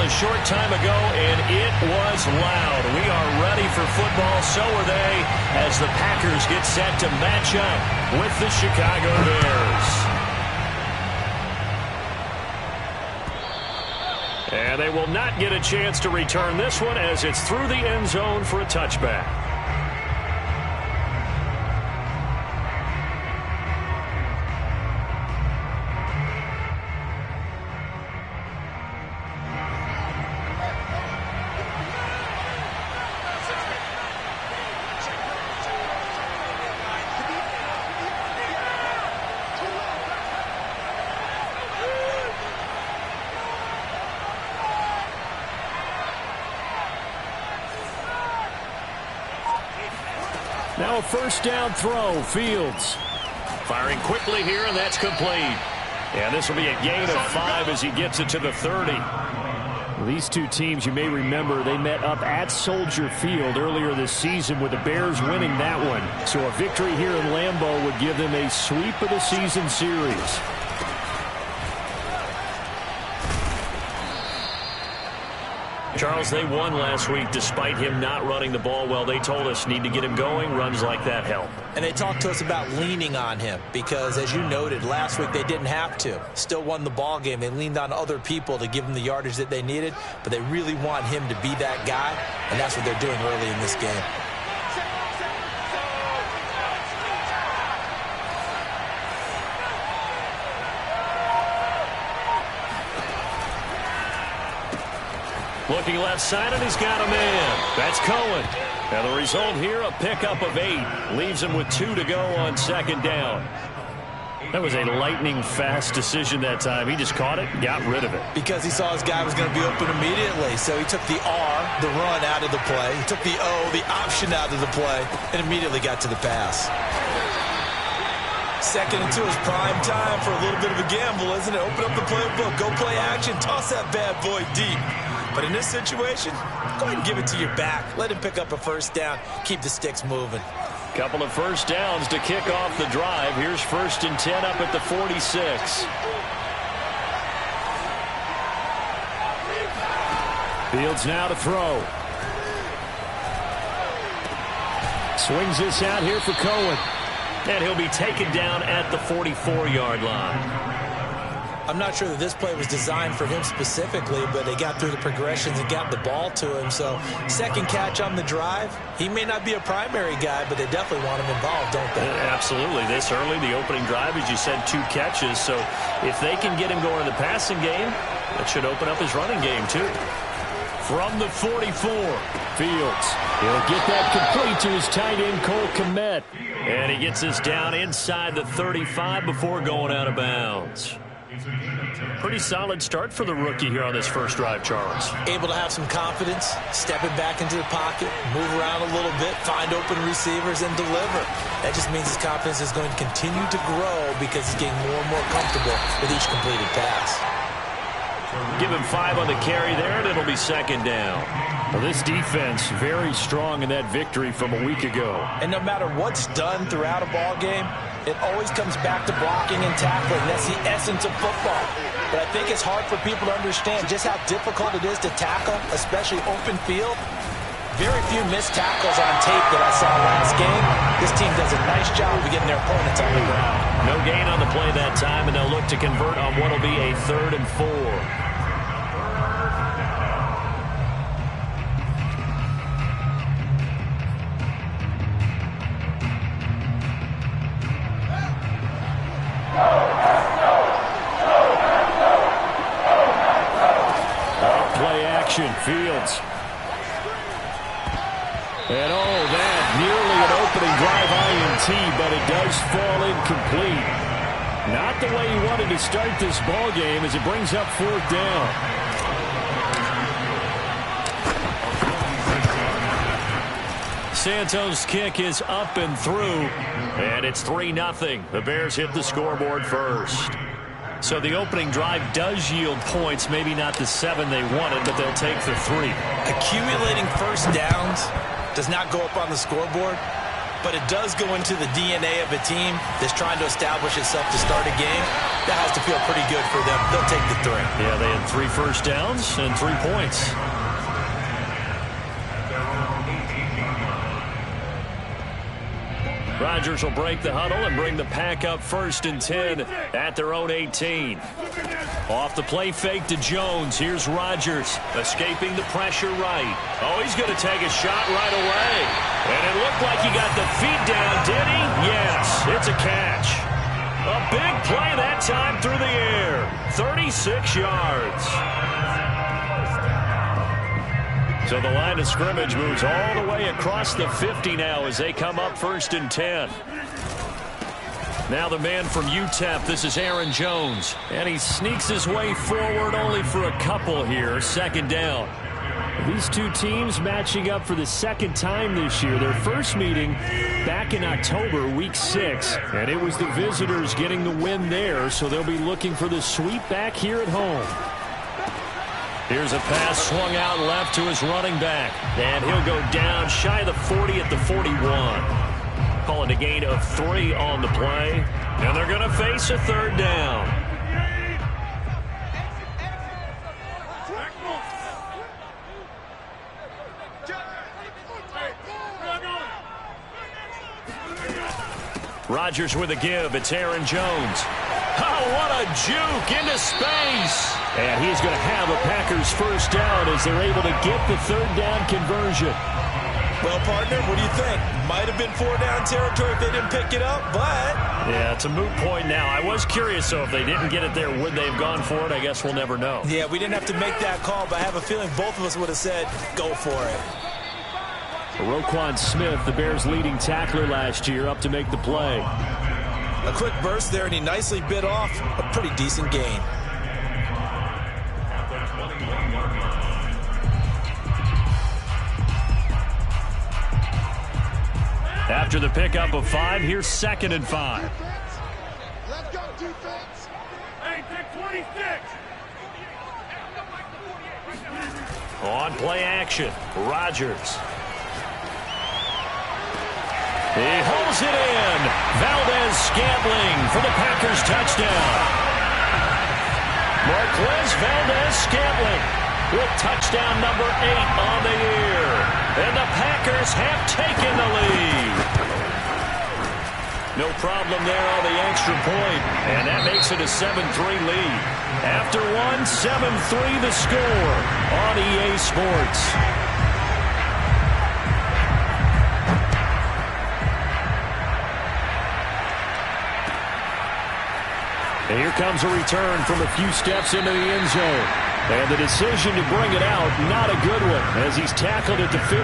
a short time ago, and it was loud. We are ready for football. So are they, as the Packers get set to match up with the Chicago Bears. And they will not get a chance to return this one as it's through the end zone for a touchback. Now a first down throw. Fields firing quickly here, and that's complete. And this will be a gain of 5 as he gets it to the 30. These two teams, you may remember, they met up at Soldier Field earlier this season with the Bears winning that one. So a victory here in Lambeau would give them a sweep of the season series. Charles, they won last week despite him not running the ball well. They told us need to get him going. Runs like that help. And they talked to us about leaning on him because, as you noted, last week they didn't have to. Still won the ball game. They leaned on other people to give them the yardage that they needed, but they really want him to be that guy, and that's what they're doing early in this game. Looking left side, and he's got a man. That's Cohen. And the result here, a pickup of 8. Leaves him with 2 to go on second down. That was a lightning-fast decision that time. He just caught it and got rid of it. Because he saw his guy was going to be open immediately. So he took the R, the run, out of the play. He took the O, the option, out of the play, and immediately got to the pass. 2nd and 2 is prime time for a little bit of a gamble, isn't it? Open up the playbook, go play action, toss that bad boy deep. But in this situation, go ahead and give it to your back. Let him pick up a first down. Keep the sticks moving. Couple of first downs to kick off the drive. Here's 1st and 10 up at the 46. Fields now to throw. Swings this out here for Cohen. And he'll be taken down at the 44-yard line. I'm not sure that this play was designed for him specifically, but they got through the progressions and got the ball to him. So, second catch on the drive. He may not be a primary guy, but they definitely want him involved, don't they? Absolutely. This early, the opening drive, as you said, 2 catches. So, if they can get him going in the passing game, that should open up his running game, too. From the 44, Fields. He'll get that complete to his tight end, Cole Kmet. And he gets us down inside the 35 before going out of bounds. Pretty solid start for the rookie here on this first drive, Charles. Able to have some confidence, stepping back into the pocket, move around a little bit, find open receivers, and deliver. That just means his confidence is going to continue to grow because he's getting more and more comfortable with each completed pass. Give him 5 on the carry there, and it'll be 2nd down. Well, this defense very strong in that victory from a week ago. And no matter what's done throughout a ball game, it always comes back to blocking and tackling. That's the essence of football. But I think it's hard for people to understand just how difficult it is to tackle, especially open field. Very few missed tackles on tape that I saw last game. This team does a nice job of getting their opponents on the ground. No gain on the play that time, and they'll look to convert on what will be a 3rd and 4. Fields. And that nearly an opening drive INT, but it does fall incomplete. Not the way he wanted to start this ball game as it brings up 4th down. Santos' kick is up and through, and it's 3-0. The Bears hit the scoreboard first. So the opening drive does yield points, maybe not the 7 they wanted, but they'll take the 3. Accumulating first downs does not go up on the scoreboard, but it does go into the DNA of a team that's trying to establish itself to start a game. That has to feel pretty good for them. They'll take the 3. Yeah, they had 3 first downs and 3 points. Rodgers will break the huddle and bring the pack up 1st and 10 at their own 18. Off the play fake to Jones. Here's Rodgers escaping the pressure right. Oh, he's going to take a shot right away. And it looked like he got the feet down, did he? Yes, it's a catch. A big play that time through the air. 36 yards. So the line of scrimmage moves all the way across the 50 now as they come up 1st and 10. Now the man from UTEP, this is Aaron Jones. And he sneaks his way forward only for a couple here. 2nd down. These two teams matching up for the 2nd time this year. Their first meeting back in October, week 6. And it was the visitors getting the win there, so they'll be looking for the sweep back here at home. Here's a pass swung out left to his running back. And he'll go down shy of the 40 at the 41. Calling a gain of 3 on the play. And they're going to face a 3rd down. Rodgers with a give. It's Aaron Jones. Oh, what a juke into space. And he's going to have a Packers 1st down as they're able to get the 3rd down conversion. Well, partner, what do you think? Might have been 4-down territory if they didn't pick it up, but... Yeah, it's a moot point now. I was curious, so if they didn't get it there, would they have gone for it? I guess we'll never know. Yeah, we didn't have to make that call, but I have a feeling both of us would have said, go for it. Roquan Smith, the Bears' leading tackler last year, up to make the play. A quick burst there, and he nicely bit off a pretty decent gain. After the pickup of 5, here's 2nd and 5. Let's go, defense. Hey, take 26. On play action, Rodgers. He holds it in. Valdez-Scantling for the Packers touchdown. Marquez Valdez-Scantling with touchdown number 8 on the year. And the Packers have taken the lead. No problem there on the extra point. And that makes it a 7-3 lead. After 1, 7-3 the score on EA Sports. And here comes a return from a few steps into the end zone. And the decision to bring it out, not a good one, as he's tackled at the 15.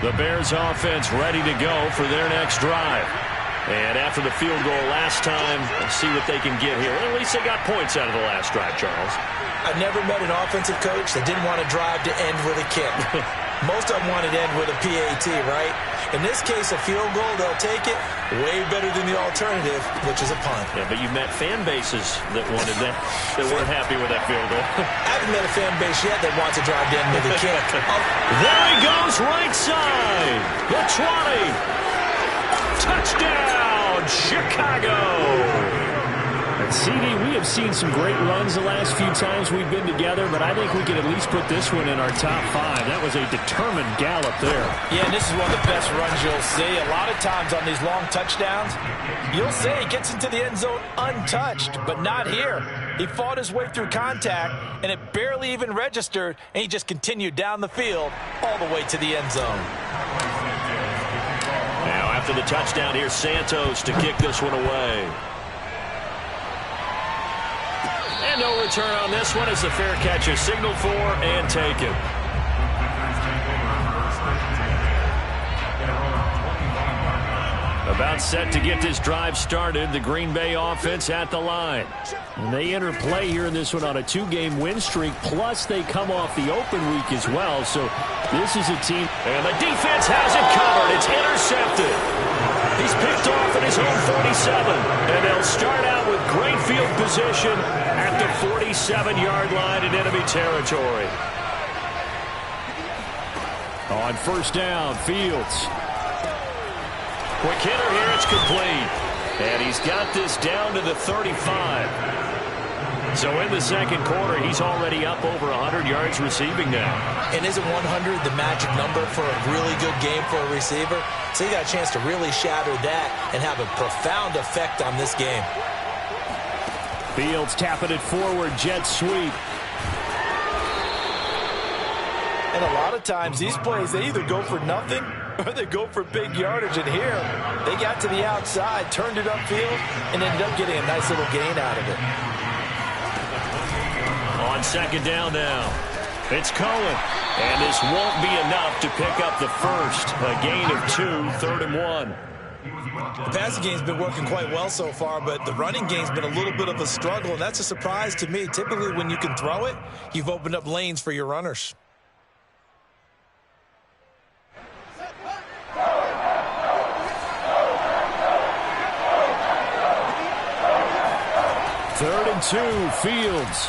The Bears offense ready to go for their next drive. And after the field goal last time, let's see what they can get here. Well, at least they got points out of the last drive, Charles. I've never met an offensive coach that didn't want to drive to end with a kick. Most of them wanted to end with a PAT, right? In this case, a field goal, they'll take it. Way better than the alternative, which is a punt. Yeah, but you've met fan bases that wanted that, that weren't happy with that field goal. I haven't met a fan base yet that wants to drive to end with a kick. There he goes, right side. The 20. Touchdown, Chicago. And CD, we have seen some great runs the last few times we've been together, but I think we can at least put this one in our top 5. That was a determined gallop there. Yeah, and this is one of the best runs you'll see. A lot of times on these long touchdowns, you'll say he gets into the end zone untouched, but not here. He fought his way through contact, and it barely even registered, and he just continued down the field all the way to the end zone. Now, after the touchdown, here's Santos to kick this one away. And no return on this one as the fair catch is signaled for and taken. About set to get this drive started, the Green Bay offense at the line. And they enter play here in this one on a 2-game win streak, plus they come off the open week as well. So this is a team, and the defense has it covered. It's intercepted. He's picked off at his own 47. And they'll start out with great field position at the 47-yard line in enemy territory. On first down, Fields. Quick hitter here, it's complete. And he's got this down to the 35. So in the second quarter, he's already up over 100 yards receiving now. And isn't 100 the magic number for a really good game for a receiver? So he got a chance to really shatter that and have a profound effect on this game. Fields tapping it forward, jet sweep. And a lot of times these plays, they either go for nothing or they go for big yardage. And here, they got to the outside, turned it upfield, and ended up getting a nice little gain out of it. On second down now, it's Cohen. And this won't be enough to pick up the first. A gain of 2, 3rd and 1. The passing game's been working quite well so far, but the running game's been a little bit of a struggle, and that's a surprise to me. Typically, when you can throw it, you've opened up lanes for your runners. Third and 2, Fields.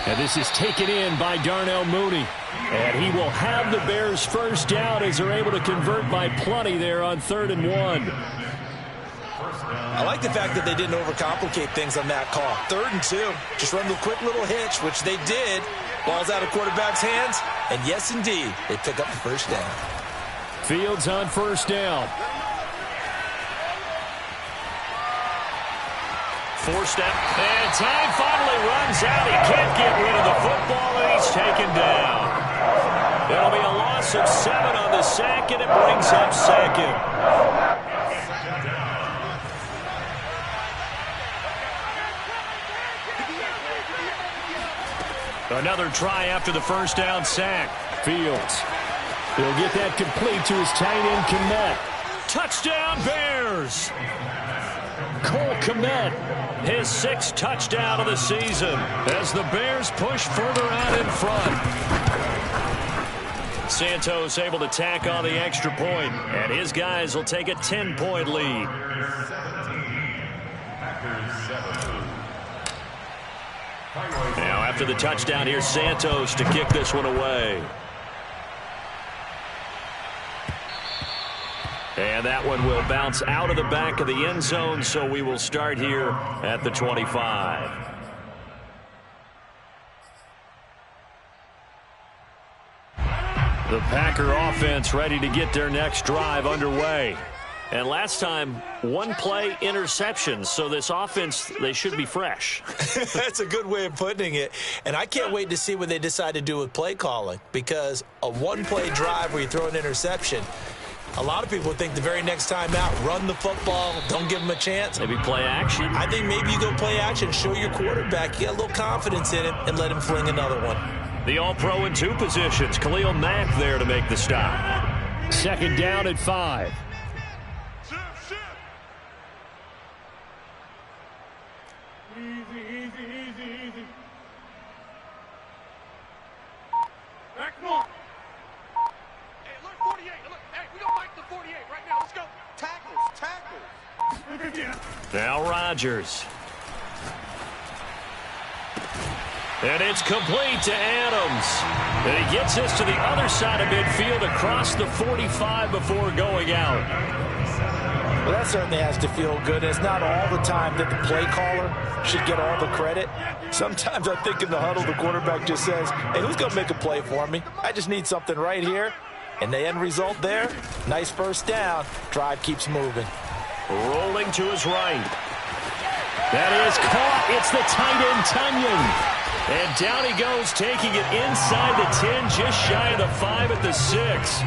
And this is taken in by Darnell Mooney. And he will have the Bears first down as they're able to convert by plenty there on 3rd and 1. I like the fact that they didn't overcomplicate things on that call. 3rd and 2, just run the quick little hitch, which they did. Ball's out of quarterback's hands, and yes, indeed, they pick up the first down. Fields on first down. 4-step, and time finally runs out. He can't get rid of the football, and he's taken down. It'll be a loss of 7 on the sack, and it brings up second. Another try after the first down sack. Fields. He'll get that complete to his tight end, Kmet. Touchdown, Bears! Cole Kmet. His 6th touchdown of the season as the Bears push further out in front. Santos able to tack on the extra point, and his guys will take a 10-point lead. Now after the touchdown, here's Santos to kick this one away. And that one will bounce out of the back of the end zone, so we will start here at the 25. The Packer offense ready to get their next drive underway. And last time, 1 play interception, so this offense, they should be fresh. That's a good way of putting it. And I can't wait to see what they decide to do with play calling, because a 1-play drive where you throw an interception, a lot of people think the very next time out, run the football, don't give them a chance. Maybe play action. I think maybe you go play action, show your quarterback, you get a little confidence in him, and let him fling another one. The All-Pro in 2 positions. Khalil Mack there to make the stop. Second down at 5. Easy. Back on. Hey, look, 48. Look, hey, we don't like the 48 right now. Let's go. Tackles. Now Rodgers. And it's complete to Adams. And he gets this to the other side of midfield across the 45 before going out. Well, that certainly has to feel good. It's not all the time that the play caller should get all the credit. Sometimes I think in the huddle, the quarterback just says, hey, who's going to make a play for me? I just need something right here. And the end result there, nice first down. Drive keeps moving. Rolling to his right. That is caught. It's the tight end, Tunyon. And down he goes, taking it inside the 10, just shy of the 5 at the 6.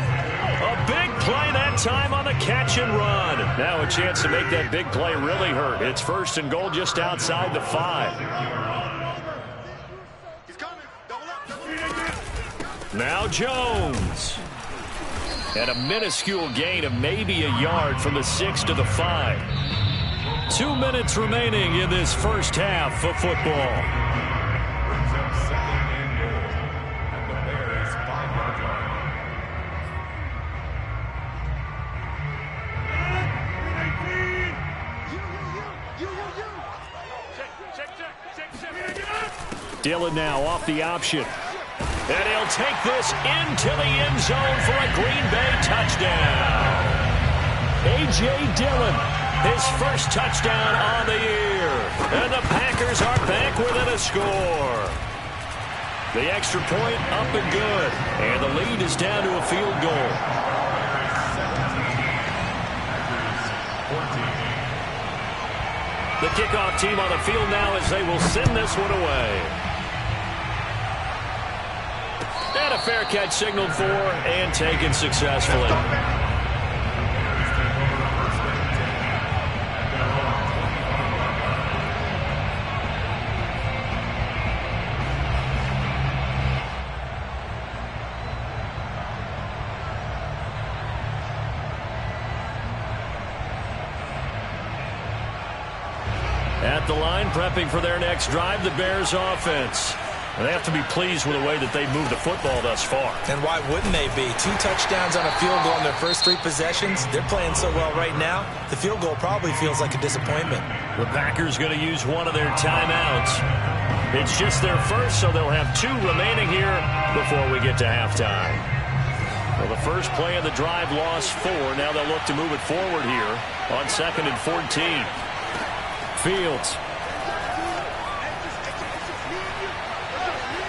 A big play that time on the catch and run. Now a chance to make that big play really hurt. It's 1st and goal just outside the 5. Now Jones. And a minuscule gain of maybe a yard from the 6 to the 5. 2 minutes remaining in this first half of football. Dillon now off the option. And he'll take this into the end zone for a Green Bay touchdown. A.J. Dillon, his first touchdown on the year. And the Packers are back within a score. The extra point up and good. And the lead is down to a field goal. The kickoff team on the field now as they will send this one away. And a fair catch signaled for and taken successfully. At the line, prepping for their next drive, the Bears offense. And they have to be pleased with the way that they've moved the football thus far. And why wouldn't they be? 2 touchdowns on a field goal in their first 3 possessions. They're playing so well right now, the field goal probably feels like a disappointment. The Packers going to use one of their timeouts. It's just their first, so they'll have 2 remaining here before we get to halftime. Well, the first play of the drive lost 4. Now they'll look to move it forward here on 2nd and 14. Fields.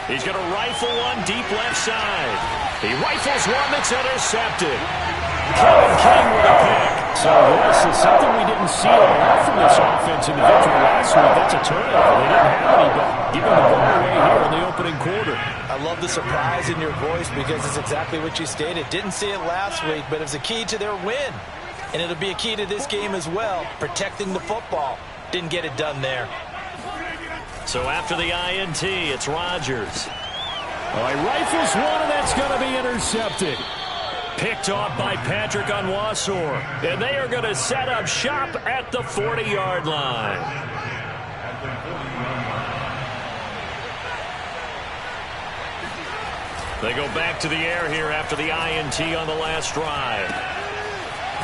He's going to rifle one deep left side. He rifles one that's intercepted. Kevin King with a pick. So this is something we didn't see a lot from this offense in the victory last week. That's a turnover. They didn't have any, but giving the ball away here in the opening quarter. I love the surprise in your voice because it's exactly what you stated. Didn't see it last week, but it's a key to their win. And it'll be a key to this game as well, protecting the football. Didn't get it done there. So after the INT, it's Rodgers. Oh, he rifles one, and that's going to be intercepted. Picked off by Patrick Onwuasor. And they are going to set up shop at the 40-yard line. They go back to the air here after the INT on the last drive.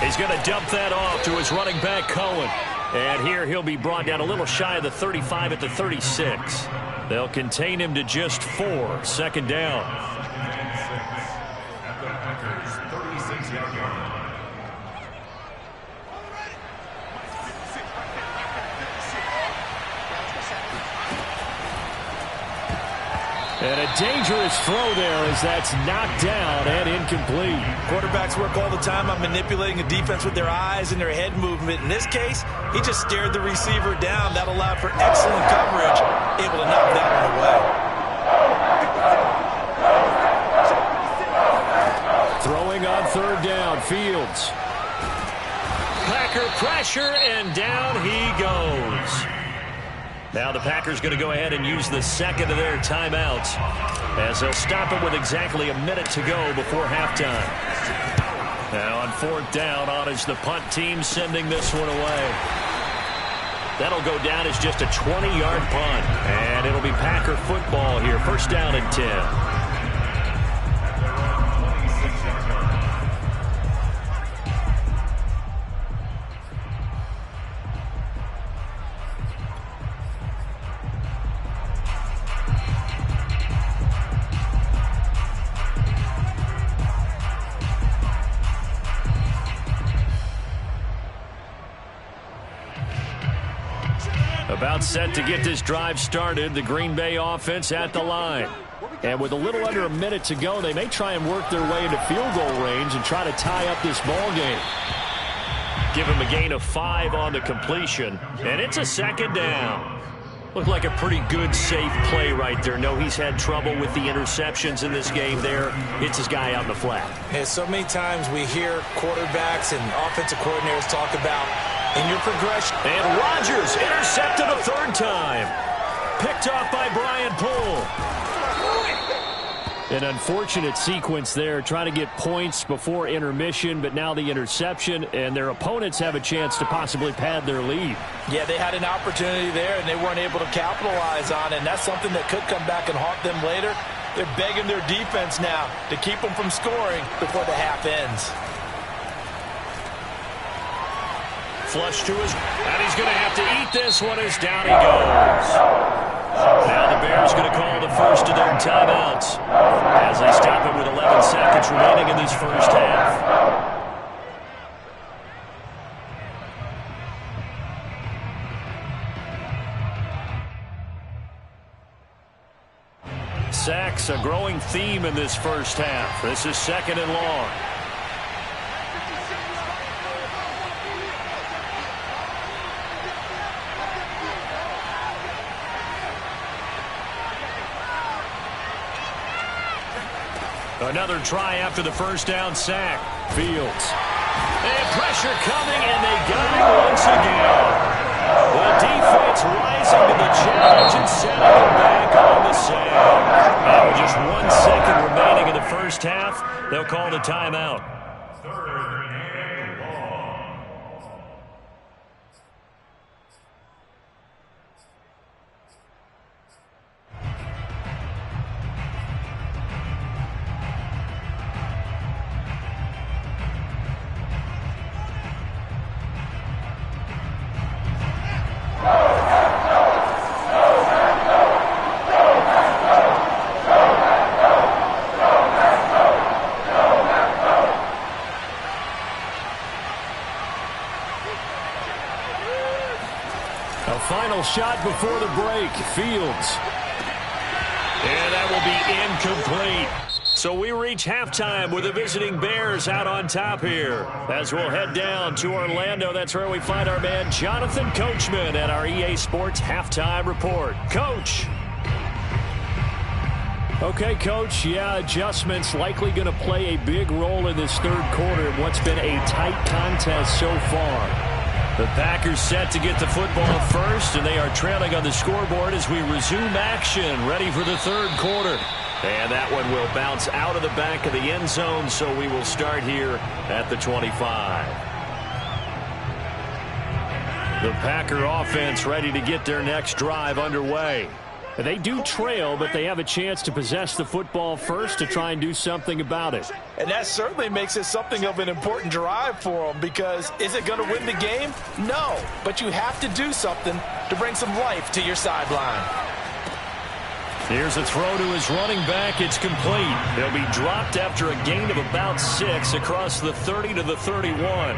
He's going to dump that off to his running back, Cohen. And here he'll be brought down a little shy of the 35 at the 36. They'll contain him to just 4. 2nd down. And a dangerous throw there as that's knocked down and incomplete. Quarterbacks work all the time on manipulating a defense with their eyes and their head movement. In this case, he just stared the receiver down. That allowed for excellent coverage, able to knock that one away. Throwing on 3rd down, Fields. Packer pressure, and down he goes. Now the Packers going to go ahead and use the 2nd of their timeouts as they'll stop it with exactly a minute to go before halftime. Now on 4th down, on is the punt team sending this one away. That'll go down as just a 20-yard punt, and it'll be Packer football here. 1st down and 10. About set to get this drive started. The Green Bay offense at the line. And with a little under a minute to go, they may try and work their way into field goal range and try to tie up this ball game. Give him a gain of 5 on the completion. And it's a 2nd down. Looked like a pretty good, safe play right there. No, he's had trouble with the interceptions in this game there. It's his guy out in the flat. Yeah, so many times we hear quarterbacks and offensive coordinators talk about in your progression. And Rodgers intercepted a 3rd time. Picked off by Brian Poole. An unfortunate sequence there, trying to get points before intermission, but now the interception, and their opponents have a chance to possibly pad their lead. Yeah, they had an opportunity there, and they weren't able to capitalize on it, and that's something that could come back and haunt them later. They're begging their defense now to keep them from scoring before the half ends. Flush to his, and he's going to have to eat this one as down he goes. Now the Bears going to call the first of their timeouts as they stop it with 11 seconds remaining in this first half. Sacks, a growing theme in this first half. This is 2nd and long. Another try after the first down sack. Fields. And pressure coming, and they got him once again. The defense rising to the challenge and setting him back on the sack. Now with just 1 second remaining in the first half, they'll call the timeout. Final shot before the break. Fields. And that will be incomplete. So we reach halftime with the visiting Bears out on top here. As we'll head down to Orlando, that's where we find our man Jonathan Coachman at our EA Sports Halftime Report. Coach. Okay, Coach, adjustments likely going to play a big role in this third quarter in what's been a tight contest so far. The Packers set to get the football first, and they are trailing on the scoreboard as we resume action, ready for the third quarter. And that one will bounce out of the back of the end zone, so we will start here at the 25. The Packer offense ready to get their next drive underway. They do trail, but they have a chance to possess the football first to try and do something about it. And that certainly makes it something of an important drive for them, because is it going to win the game? No, but you have to do something to bring some life to your sideline. Here's a throw to his running back. It's complete. He'll be dropped after a gain of about 6 across the 30 to the 31.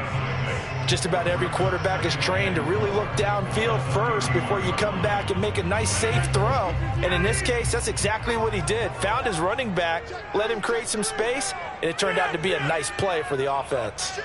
Just about every quarterback is trained to really look downfield first before you come back and make a nice, safe throw. And in this case, that's exactly what he did. Found his running back, let him create some space, and it turned out to be a nice play for the offense.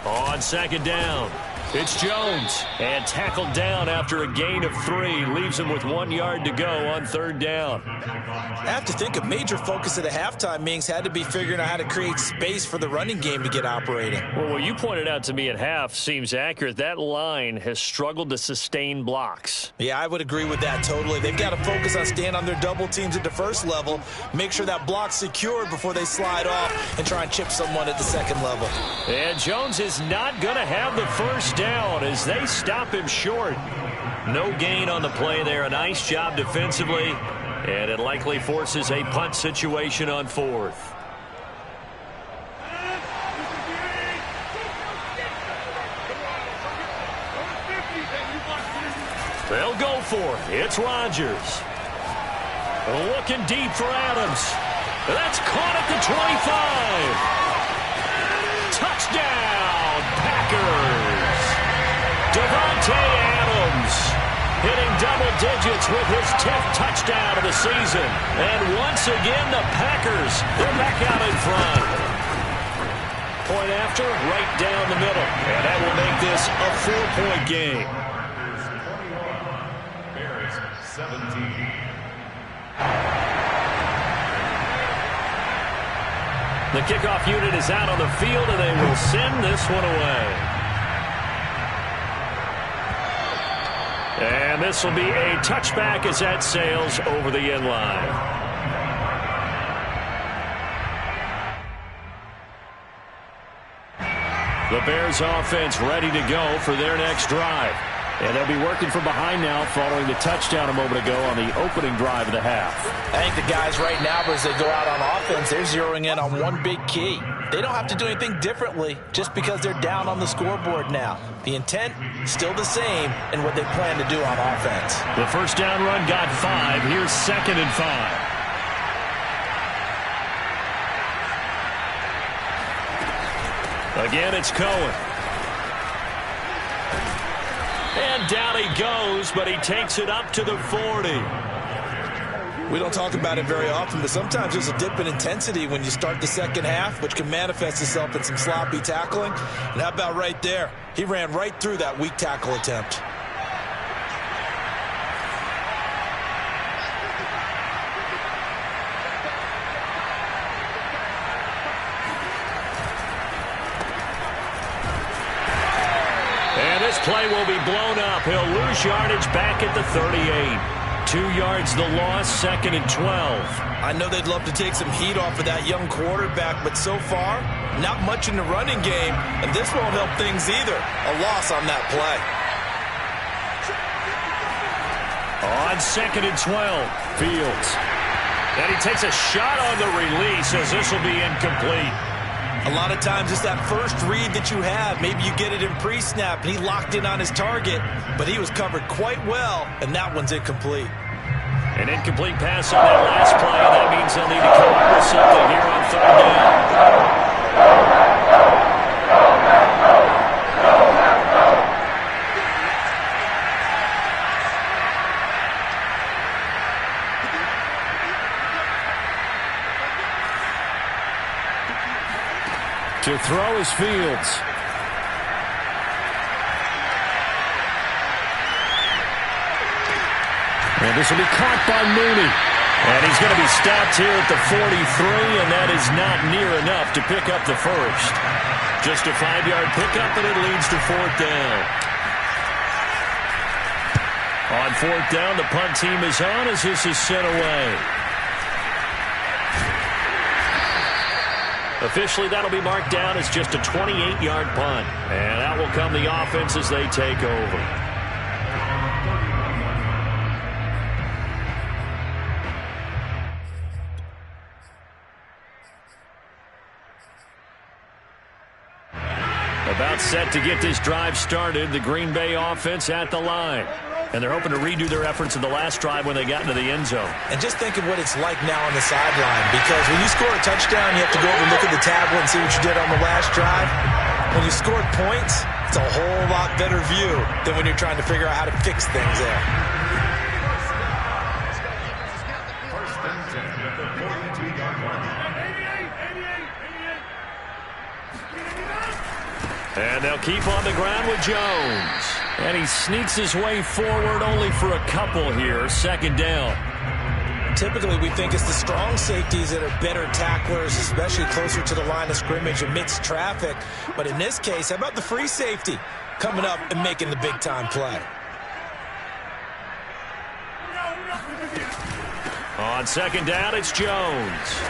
On 2nd down, it's Jones. And tackled down after a gain of 3. Leaves him with 1 yard to go on 3rd down. I have to think a major focus of the halftime meetings had to be figuring out how to create space for the running game to get operating. Well, what you pointed out to me at half seems accurate. That line has struggled to sustain blocks. Yeah, I would agree with that totally. They've got to focus on staying on their double teams at the first level, make sure that block's secured before they slide off and try and chip someone at the second level. And Jones is not going to have the first down as they stop him short. No gain on the play there. A nice job defensively. And it likely forces a punt situation on 4th. They'll go for it. It's Rodgers. Looking deep for Adams. That's caught at the 25. Touchdown, Packers. Davante Adams hitting double digits with his 10th touchdown of the season. And once again, the Packers, they're back out in front. Point after, right down the middle. And that will make this a 4-point game. Bears 17. The kickoff unit is out on the field, and they will send this one away. And this will be a touchback as that sails over the end line. The Bears offense ready to go for their next drive. And they'll be working from behind now following the touchdown a moment ago on the opening drive of the half. I think the guys right now, as they go out on offense, they're zeroing in on one big key. They don't have to do anything differently just because they're down on the scoreboard now. The intent, still the same in what they plan to do on offense. The first down run got 5. Here's 2nd and 5. Again, it's Cohen. And down he goes, but he takes it up to the 40. We don't talk about it very often, but sometimes there's a dip in intensity when you start the second half, which can manifest itself in some sloppy tackling. And how about right there? He ran right through that weak tackle attempt. This play will be blown up. He'll lose yardage back at the 38. 2 yards the loss, 2nd and 12. I know they'd love to take some heat off of that young quarterback, but so far, not much in the running game, and this won't help things either. A loss on that play. On 2nd and 12, Fields. And he takes a shot on the release as this will be incomplete. A lot of times it's that first read that you have. Maybe you get it in pre-snap, and he locked in on his target, but he was covered quite well, and that one's incomplete. An incomplete pass on that last play, and that means they'll need to come up with something here on 3rd down. To throw is Fields. And this will be caught by Mooney. And he's going to be stopped here at the 43, and that is not near enough to pick up the first. Just a 5-yard pickup, and it leads to 4th down. On 4th down, the punt team is on as this is sent away. Officially, that'll be marked down as just a 28-yard punt. And out will come the offense as they take over. About set to get this drive started, the Green Bay offense at the line. And they're hoping to redo their efforts in the last drive when they got into the end zone. And just think of what it's like now on the sideline, because when you score a touchdown, you have to go over and look at the tablet and see what you did on the last drive. When you scored points, it's a whole lot better view than when you're trying to figure out how to fix things there. And they'll keep on the ground with Jones. And he sneaks his way forward only for a couple here. 2nd down. Typically, we think it's the strong safeties that are better tacklers, especially closer to the line of scrimmage amidst traffic. But in this case, how about the free safety coming up and making the big-time play? On 2nd down, it's Jones.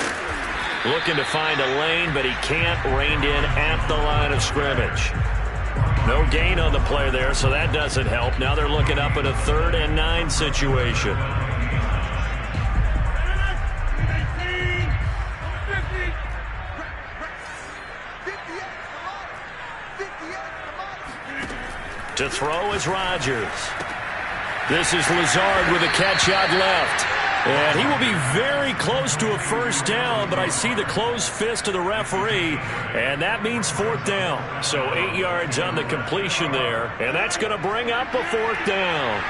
Looking to find a lane, but he can't. Reined in at the line of scrimmage. No gain on the play there, so that doesn't help. Now they're looking up at a 3rd and 9 situation. To throw is Rodgers. This is Lazard with a catch out left. And he will be very close to a first down, but I see the closed fist of the referee, and that means 4th down. So 8 yards on the completion there, and that's going to bring up a 4th down.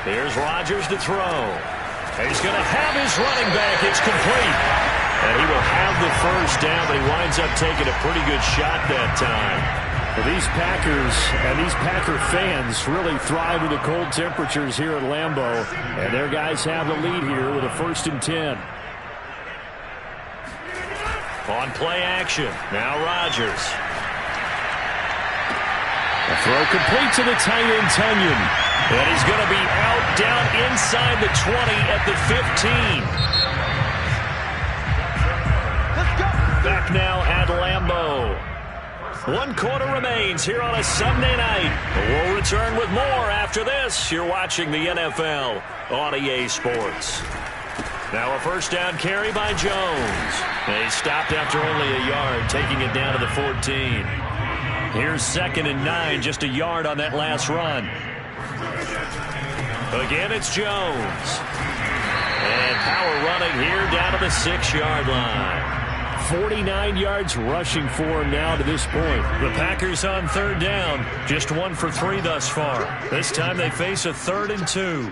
Here's Rodgers to throw. And he's going to have his running back. It's complete. And he will have the first down, but he winds up taking a pretty good shot that time. Well, these Packers and these Packer fans really thrive with the cold temperatures here at Lambeau. And their guys have the lead here with a 1st and 10. On play action, now Rodgers. A throw complete to the tight end, Tunyon. And he's going to be out down inside the 20 at the 15. 1 quarter remains here on a Sunday night. We'll return with more after this. You're watching the NFL on EA Sports. Now a first down carry by Jones. They stopped after only a yard, taking it down to the 14. Here's 2nd and 9, just a yard on that last run. Again, it's Jones. And power running here down to the 6-yard line. 49 yards rushing for him now to this point. The Packers on 3rd down, just 1 for 3 thus far. This time they face a 3rd and 2.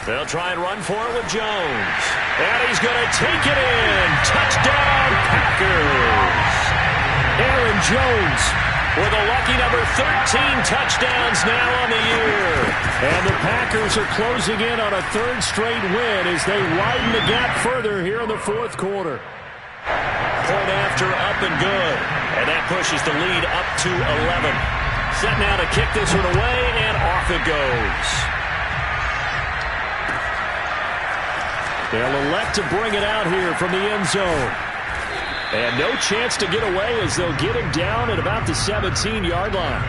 They'll try and run for it with Jones. And he's going to take it in. Touchdown, Packers. Aaron Jones with a lucky number 13 touchdowns now on the year. And the Packers are closing in on a 3rd straight win as they widen the gap further here in the 4th quarter. Point after, up and good. And that pushes the lead up to 11. Set now to kick this one away, and off it goes. They'll elect to bring it out here from the end zone. And no chance to get away as they'll get him down at about the 17-yard line.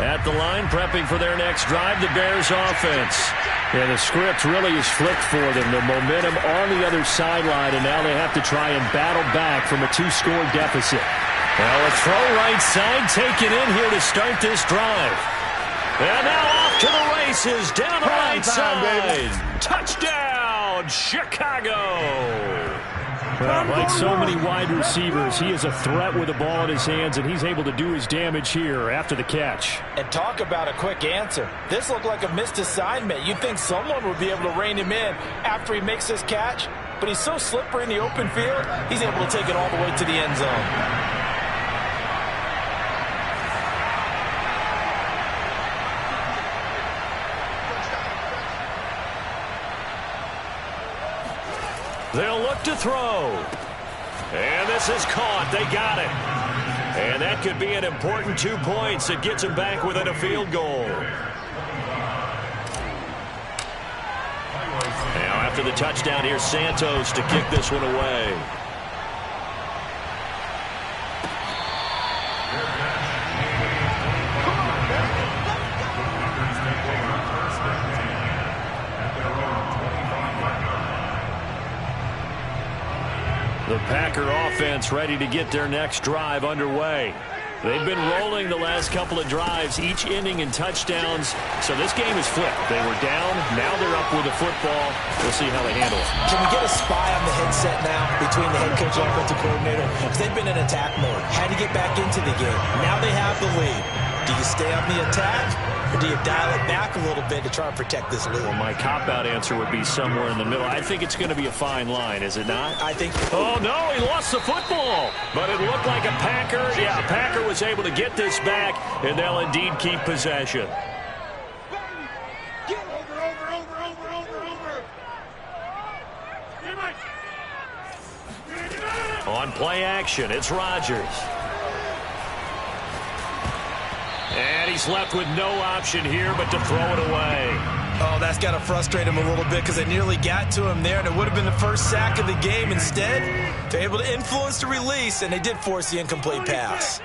At the line, prepping for their next drive, the Bears offense. Yeah, the script really is flipped for them. The momentum on the other sideline, and now they have to try and battle back from a 2-score deficit. Well, a throw right side taken in here to start this drive. And now off to the races, down the right side. Touchdown, Chicago. Well, like so many wide receivers, he is a threat with the ball in his hands, and he's able to do his damage here after the catch. And talk about a quick answer. This looked like a missed assignment. You'd think someone would be able to rein him in after he makes this catch, but he's so slippery in the open field, he's able to take it all the way to the end zone. They'll look to throw. And this is caught. They got it. And that could be an important 2 points. It gets them back within a field goal. Now after the touchdown, here's Santos to kick this one away. The Packer offense ready to get their next drive underway. They've been rolling the last couple of drives, each ending in touchdowns. So this game is flipped. They were down. Now they're up with the football. We'll see how they handle it. Can we get a spy on the headset now between the head coach and offensive coordinator? Because they've been in attack mode. Had to get back into the game. Now they have the lead. Do you stay on the attack, or do you dial it back a little bit to try and protect this lead? Well, my cop-out answer would be somewhere in the middle. I think it's going to be a fine line, is it not? I think. Oh, no, he lost the football. But it looked like a Packer. Yeah, a Packer was able to get this back, and they'll indeed keep possession. On play action, it's Rodgers. And he's left with no option here but to throw it away. Oh, that's got to frustrate him a little bit because they nearly got to him there, and it would have been the first sack of the game. Instead, they're able to influence the release, and they did force the incomplete pass.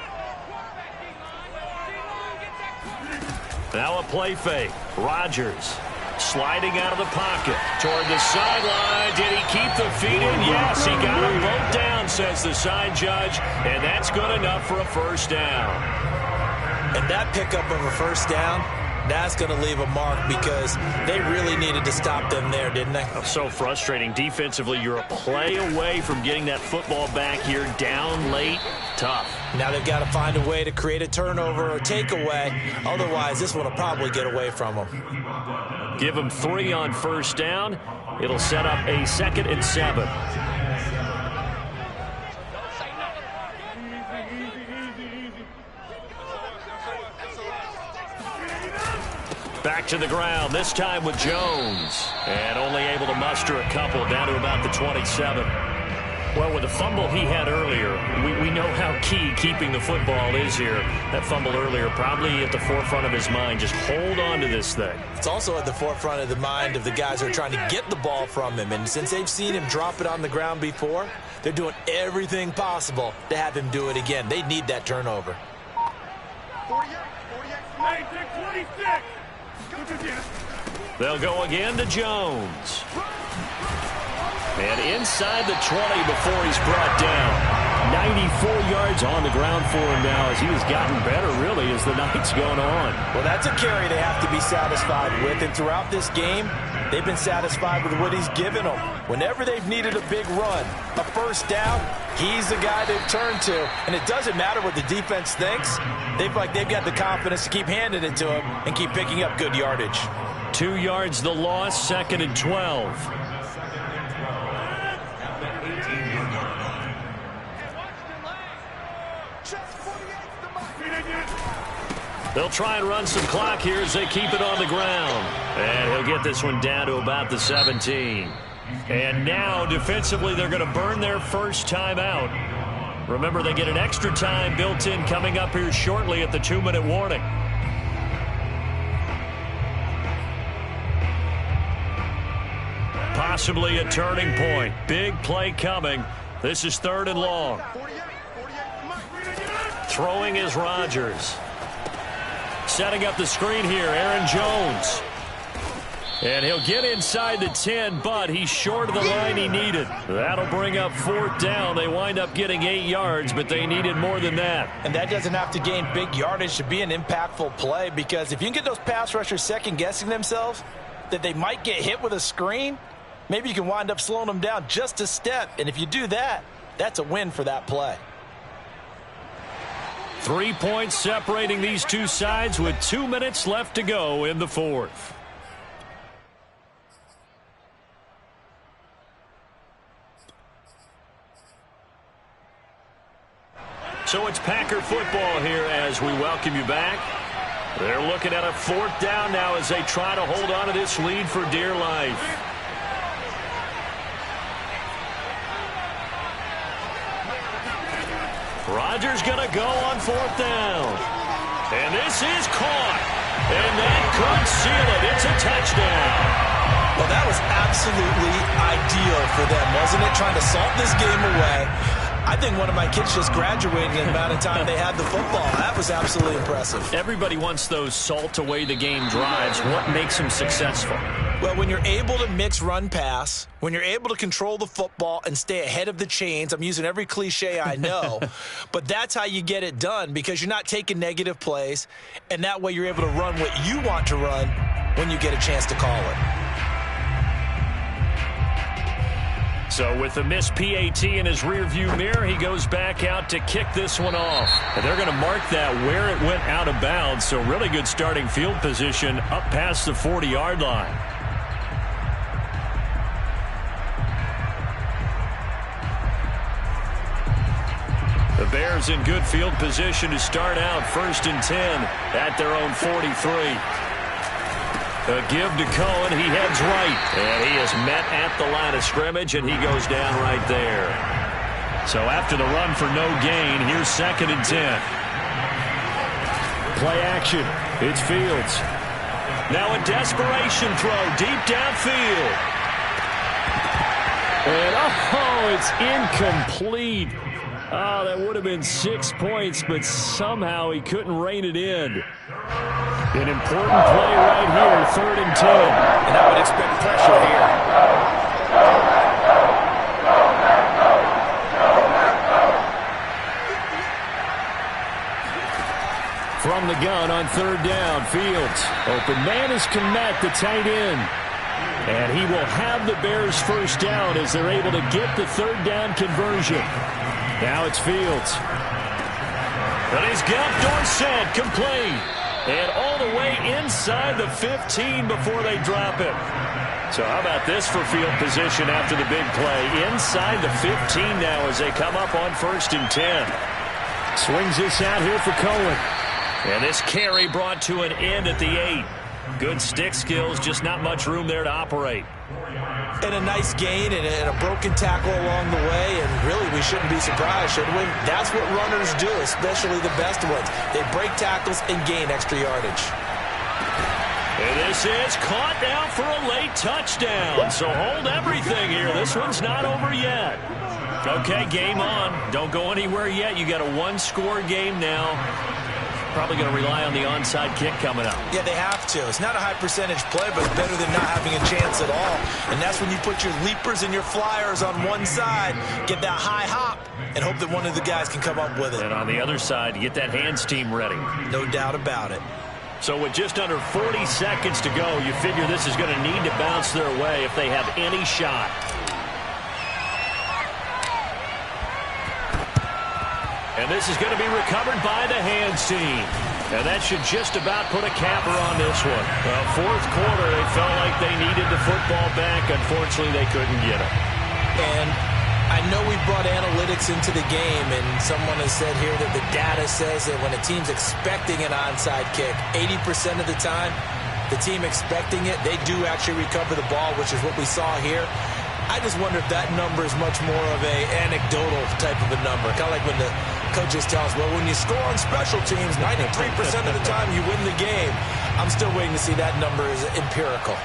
Now a play fake. Rodgers sliding out of the pocket toward the sideline. Did he keep the feet in? Yes, he got them both down, says the side judge, and that's good enough for a first down. And that pickup of a first down, that's going to leave a mark because they really needed to stop them there, didn't they? So frustrating. Defensively, you're a play away from getting that football back here down late. Tough. Now they've got to find a way to create a turnover or takeaway. Otherwise, this one will probably get away from them. Give them 3 on first down. It'll set up a 2nd and 7. Back to the ground, this time with Jones. And only able to muster a couple down to about the 27. Well, with the fumble he had earlier, we know how key keeping the football is here. That fumble earlier probably at the forefront of his mind. Just hold on to this thing. It's also at the forefront of the mind of the guys who are trying to get the ball from him. And since they've seen him drop it on the ground before, they're doing everything possible to have him do it again. They need that turnover. 48, 26. They'll go again to Jones. And inside the 20 before he's brought down. 94 yards on the ground for him now as he has gotten better, really, as the night's going on. Well, that's a carry they have to be satisfied with. And throughout this game, they've been satisfied with what he's given them. Whenever they've needed a big run, a first down, he's the guy they've turned to. And it doesn't matter what the defense thinks. They've got the confidence to keep handing it to him and keep picking up good yardage. 2 yards the loss, 2nd and 12. They'll try and run some clock here as they keep it on the ground. And he'll get this one down to about the 17. And now, defensively, they're going to burn their first time out. Remember, they get an extra time built in coming up here shortly at the 2-minute warning. Possibly a turning point. Big play coming. This is 3rd and long. Throwing is Rodgers. Setting up the screen here, Aaron Jones. And he'll get inside the 10, but he's short of the line he needed. That'll bring up 4th down. They wind up getting 8 yards, but they needed more than that. And that doesn't have to gain big yardage to be an impactful play, because if you can get those pass rushers second-guessing themselves that they might get hit with a screen, maybe you can wind up slowing them down just a step. And if you do that, that's a win for that play. 3 points separating these two sides with 2 minutes left to go in the 4th. So it's Packer football here as we welcome you back. They're looking at a 4th down now as they try to hold on to this lead for dear life. Rodgers going to go on 4th down. And this is caught. And that could seal it. It's a touchdown. Well, that was absolutely ideal for them, wasn't it? Trying to salt this game away. I think one of my kids just graduated in the amount of time they had the football. That was absolutely impressive. Everybody wants those salt away the game drives. What makes them successful? Well, when you're able to mix run-pass, when you're able to control the football and stay ahead of the chains, I'm using every cliche I know, but that's how you get it done, because you're not taking negative plays, and that way you're able to run what you want to run when you get a chance to call it. So with the missed PAT in his rearview mirror, he goes back out to kick this one off. And they're going to mark that where it went out of bounds, so really good starting field position up past the 40-yard line. The Bears in good field position to start out 1st and 10 at their own 43. A give to Cohen. He heads right. And he is met at the line of scrimmage, and he goes down right there. So after the run for no gain, here's 2nd and 10. Play action. It's Fields. Now a desperation throw deep downfield. And, oh, it's incomplete. Oh, that would have been 6 points, but somehow he couldn't rein it in. An important play right here, 3rd and 10. And I would expect pressure here. From the gun on 3rd down, Fields. Open man is Kmet, the tight end. And he will have the Bears first down as they're able to get the 3rd down conversion. Now it's Fields. And he's got Dorsett complete. And all the way inside the 15 before they drop it. So how about this for field position after the big play? Inside the 15 now as they come up on 1st and 10. Swings this out here for Cohen. And this carry brought to an end at the 8. Good stick skills, just not much room there to operate. And a nice gain and a broken tackle along the way, and really we shouldn't be surprised, should we? That's what runners do, especially the best ones. They break tackles and gain extra yardage. And this is caught down for a late touchdown. So hold everything here. This one's not over yet. Okay, game on. Don't go anywhere yet. You got a one-score game now. Probably going to rely on the onside kick coming up. Yeah, they have to. It's not a high percentage play, but it's better than not having a chance at all. And that's when you put your leapers and your flyers on one side, get that high hop, and hope that one of the guys can come up with it. And on the other side, you get that hands team ready. No doubt about it. So with just under 40 seconds to go, you figure this is going to need to bounce their way if they have any shot. And this is going to be recovered by the hands team. And that should just about put a capper on this one. Well, fourth quarter, they felt like they needed the football back. Unfortunately, they couldn't get it. And I know we brought analytics into the game, and someone has said here that the data says that when a team's expecting an onside kick, 80% of the time, the team expecting it, they do actually recover the ball, which is what we saw here. I just wonder if that number is much more of a anecdotal type of a number. Kind of like when the coaches tell us, well, when you score on special teams, 93% of the time you win the game. I'm still waiting to see that number is empirical.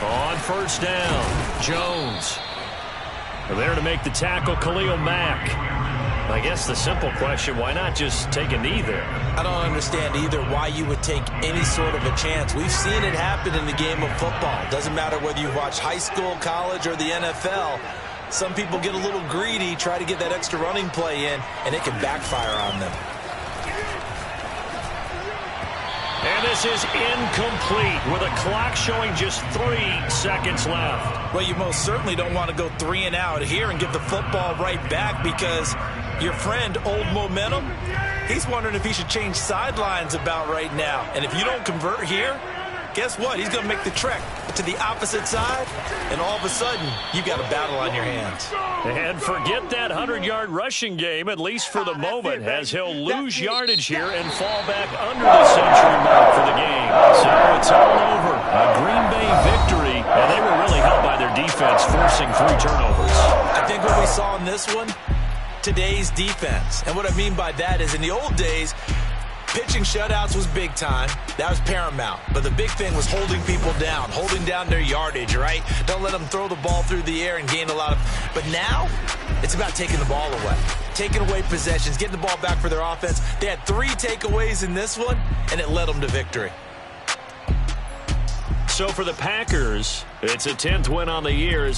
On first down, Jones. There to make the tackle, Khalil Mack. I guess the simple question, why not just take a knee there? I don't understand either why you would take any sort of a chance. We've seen it happen in the game of football. Doesn't matter whether you watch high school, college, or the NFL. Some people get a little greedy, try to get that extra running play in, and it can backfire on them. And this is incomplete with a clock showing just 3 seconds left. Well, you most certainly don't want to go 3 and out here and give the football right back, because your friend, Old Momentum, he's wondering if he should change sidelines about right now. And if you don't convert here, guess what? He's going to make the trek to the opposite side, and all of a sudden, you've got a battle on your hands. And forget that 100-yard rushing game, at least for the moment, as he'll lose yardage here and fall back under the century mark for the game. So it's all over. A Green Bay victory, and they were really helped by their defense, forcing 3 turnovers. I think what we saw in this one, today's defense. And what I mean by that is in the old days, pitching shutouts was big time. That was paramount. But the big thing was holding people down, holding down their yardage, right? Don't let them throw the ball through the air and gain a lot of... But now, it's about taking the ball away. Taking away possessions, getting the ball back for their offense. They had 3 takeaways in this one, and it led them to victory. So for the Packers, it's a 10th win on the year.